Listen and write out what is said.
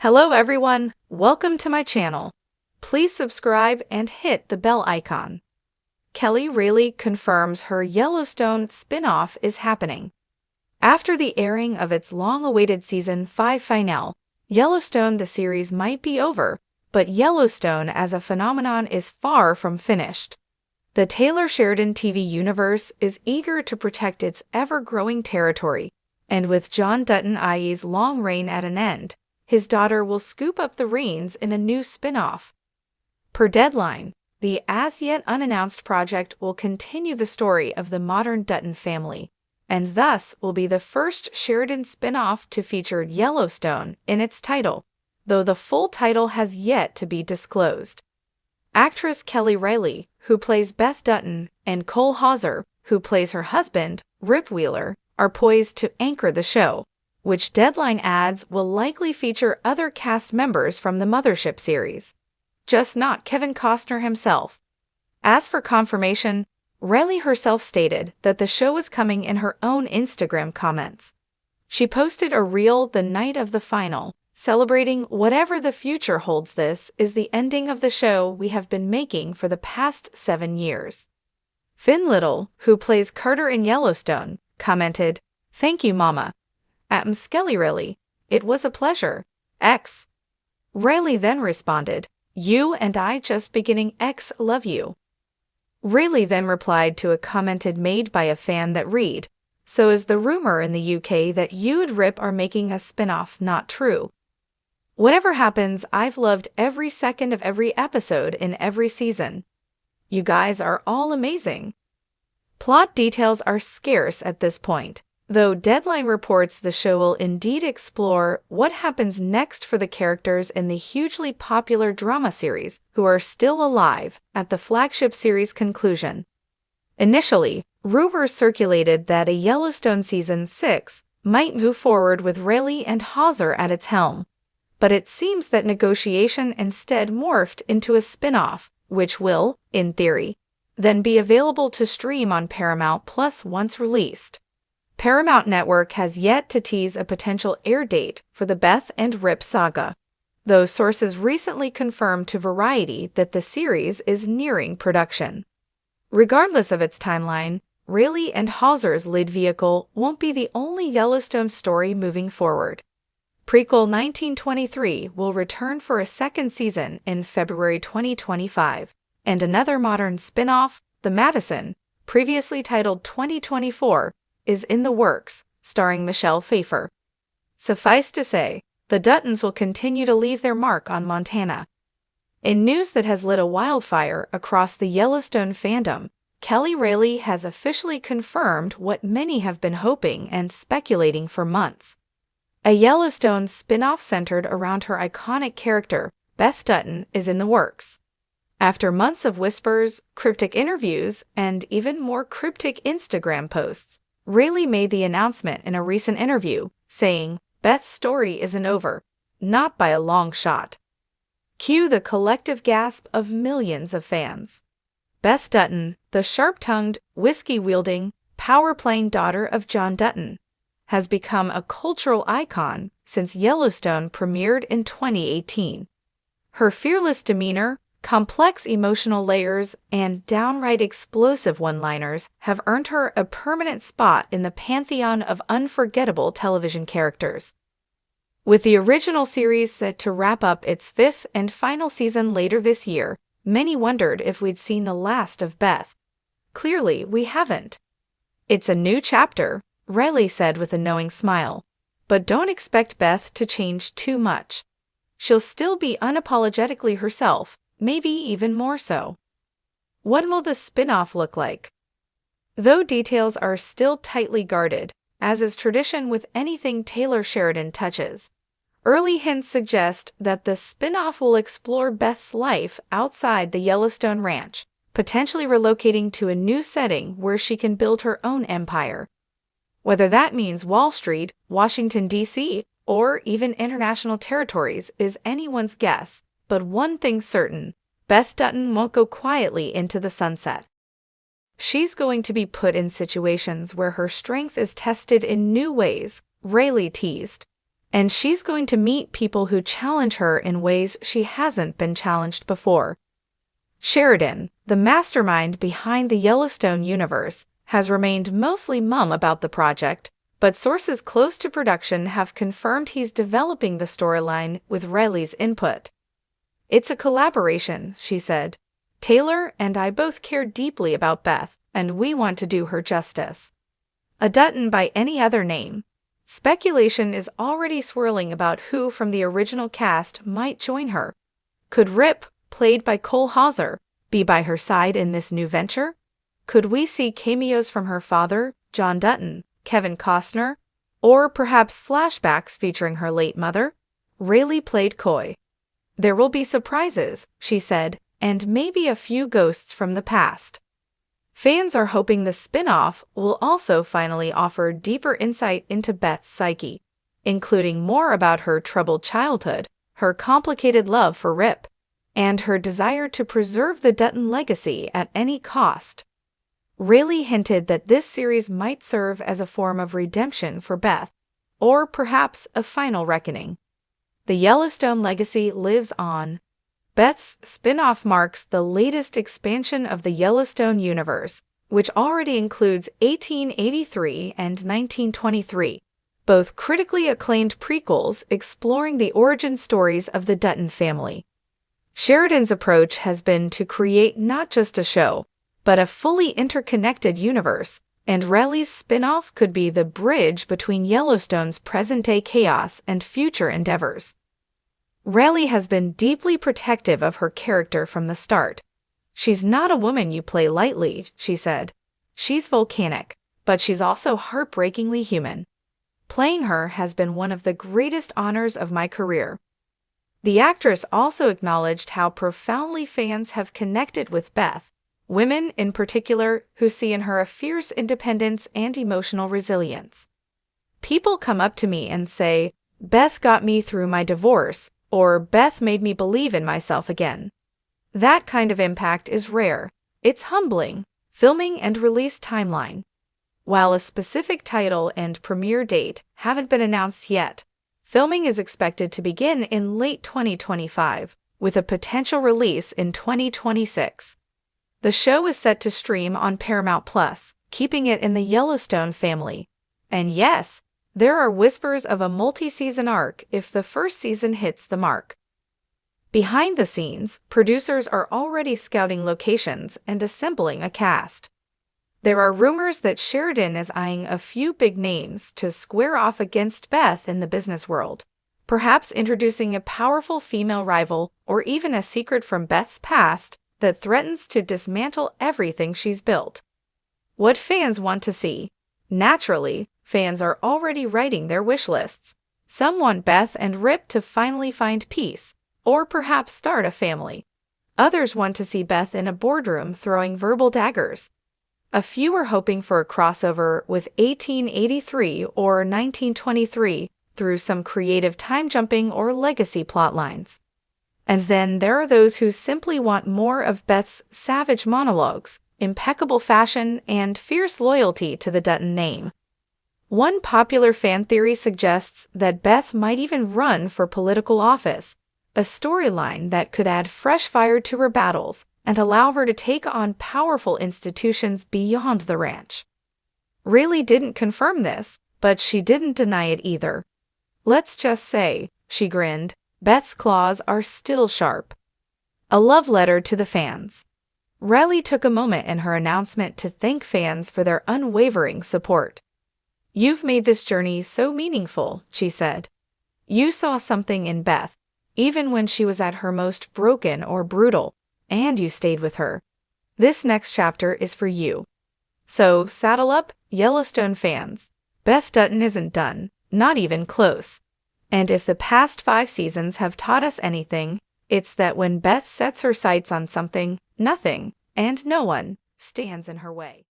Hello everyone, welcome to my channel. Please subscribe and hit the bell icon. Reilly confirms her Yellowstone spin-off is happening. After the airing of its long-awaited Season 5 finale, Yellowstone the series might be over, but Yellowstone as a phenomenon is far from finished. The Taylor Sheridan TV universe is eager to protect its ever-growing territory, and with John Dutton-IE's long reign at an end, his daughter will scoop up the reins in a new spin-off. Per Deadline, the as-yet unannounced project will continue the story of the modern Dutton family, and thus will be the first Sheridan spin-off to feature Yellowstone in its title, though the full title has yet to be disclosed. Actress Reilly, who plays Beth Dutton, and Cole Hauser, who plays her husband, Rip Wheeler, are poised to anchor the show, which Deadline adds will likely feature other cast members from the Mothership series, just not Kevin Costner himself. As for confirmation, Reilly herself stated that the show is coming in her own Instagram comments. She posted a reel the night of the final, celebrating whatever the future holds. This is the ending of the show we have been making for the past 7 years. Finn Little, who plays Carter in Yellowstone, commented, "Thank you, Mama. Reilly, it was a pleasure. X." Reilly then responded, "You and I just beginning. X love you." Reilly then replied to a comment made by a fan that read, "So is the rumor in the UK that you and Rip are making a spin-off not true? Whatever happens, I've loved every second of every episode in every season. You guys are all amazing." Plot details are scarce at this point, though Deadline reports the show will indeed explore what happens next for the characters in the hugely popular drama series who are still alive at the flagship series conclusion. Initially, rumors circulated that a Yellowstone Season 6 might move forward with Reilly and Hauser at its helm, but it seems that negotiation instead morphed into a spin-off, which will, in theory, then be available to stream on Paramount Plus once released. Paramount Network has yet to tease a potential air date for the Beth and Rip saga, though sources recently confirmed to Variety that the series is nearing production. Regardless of its timeline, Reilly and Hauser's lead vehicle won't be the only Yellowstone story moving forward. Prequel 1923 will return for a second season in February 2025, and another modern spin-off, The Madison, previously titled 2024, is in the works, starring Michelle Pfeiffer. Suffice to say, the Duttons will continue to leave their mark on Montana. In news that has lit a wildfire across the Yellowstone fandom, Reilly has officially confirmed what many have been hoping and speculating for months. A Yellowstone spin-off centered around her iconic character, Beth Dutton, is in the works. After months of whispers, cryptic interviews, and even more cryptic Instagram posts, Reilly made the announcement in a recent interview, saying, "Beth's story isn't over, not by a long shot." Cue the collective gasp of millions of fans. Beth Dutton, the sharp-tongued, whiskey-wielding, power-playing daughter of John Dutton, has become a cultural icon since Yellowstone premiered in 2018. Her fearless demeanor, complex emotional layers, and downright explosive one-liners have earned her a permanent spot in the pantheon of unforgettable television characters. With the original series set to wrap up its 5th and final season later this year, many wondered if we'd seen the last of Beth. Clearly, we haven't. "It's a new chapter," Reilly said with a knowing smile, "but don't expect Beth to change too much. She'll still be unapologetically herself, maybe even more so." What will the spin-off look like? Though details are still tightly guarded, as is tradition with anything Taylor Sheridan touches, early hints suggest that the spin-off will explore Beth's life outside the Yellowstone ranch, potentially relocating to a new setting where she can build her own empire. Whether that means Wall Street, Washington, D.C., or even international territories is anyone's guess, but one thing's certain: Beth Dutton won't go quietly into the sunset. She's going to be put in situations where her strength is tested in new ways, Reilly teased, And she's going to meet people who challenge her in ways she hasn't been challenged before. Sheridan, the mastermind behind the Yellowstone universe, has remained mostly mum about the project, but sources close to production have confirmed he's developing the storyline with Reilly's input. "It's a collaboration," she said. "Taylor and I both care deeply about Beth, and we want to do her justice." A Dutton by any other name. Speculation is already swirling about who from the original cast might join her. Could Rip, played by Cole Hauser, be by her side in this new venture? Could we see cameos from her father, John Dutton, Kevin Costner, or perhaps flashbacks featuring her late mother? Reilly played coy. "There will be surprises," she said, "and maybe a few ghosts from the past." Fans are hoping the spin-off will also finally offer deeper insight into Beth's psyche, including more about her troubled childhood, her complicated love for Rip, and her desire to preserve the Dutton legacy at any cost. Reilly hinted that this series might serve as a form of redemption for Beth, or perhaps a final reckoning. The Yellowstone legacy lives on. Beth's spin-off marks the latest expansion of the Yellowstone universe, which already includes 1883 and 1923, both critically acclaimed prequels exploring the origin stories of the Dutton family. Sheridan's approach has been to create not just a show, but a fully interconnected universe, and Reilly's spin-off could be the bridge between Yellowstone's present-day chaos and future endeavors. Reilly has been deeply protective of her character from the start. "She's not a woman you play lightly," she said. "She's volcanic, but she's also heartbreakingly human. Playing her has been one of the greatest honors of my career." The actress also acknowledged how profoundly fans have connected with Beth, women in particular who see in her a fierce independence and emotional resilience. "People come up to me and say, 'Beth got me through my divorce,' or 'Beth made me believe in myself again.' That kind of impact is rare. It's humbling." Filming and release timeline. While a specific title and premiere date haven't been announced yet, filming is expected to begin in late 2025, with a potential release in 2026. The show is set to stream on Paramount+, keeping it in the Yellowstone family. And yes, there are whispers of a multi-season arc if the first season hits the mark. Behind the scenes, producers are already scouting locations and assembling a cast. There are rumors that Sheridan is eyeing a few big names to square off against Beth in the business world, perhaps introducing a powerful female rival or even a secret from Beth's past that threatens to dismantle everything she's built. What fans want to see? Naturally, fans are already writing their wish lists. Some want Beth and Rip to finally find peace, or perhaps start a family. Others want to see Beth in a boardroom throwing verbal daggers. A few are hoping for a crossover with 1883 or 1923 through some creative time-jumping or legacy plotlines. And then there are those who simply want more of Beth's savage monologues, impeccable fashion, and fierce loyalty to the Dutton name. One popular fan theory suggests that Beth might even run for political office, a storyline that could add fresh fire to her battles and allow her to take on powerful institutions beyond the ranch. Reilly didn't confirm this, but she didn't deny it either. "Let's just say," she grinned, "Beth's claws are still sharp." A love letter to the fans. Reilly took a moment in her announcement to thank fans for their unwavering support. "You've made this journey so meaningful," she said. "You saw something in Beth, even when she was at her most broken or brutal, and you stayed with her. This next chapter is for you. So saddle up, Yellowstone fans. Beth Dutton isn't done, not even close. And if the past 5 seasons have taught us anything, it's that when Beth sets her sights on something, nothing, and no one, stands in her way."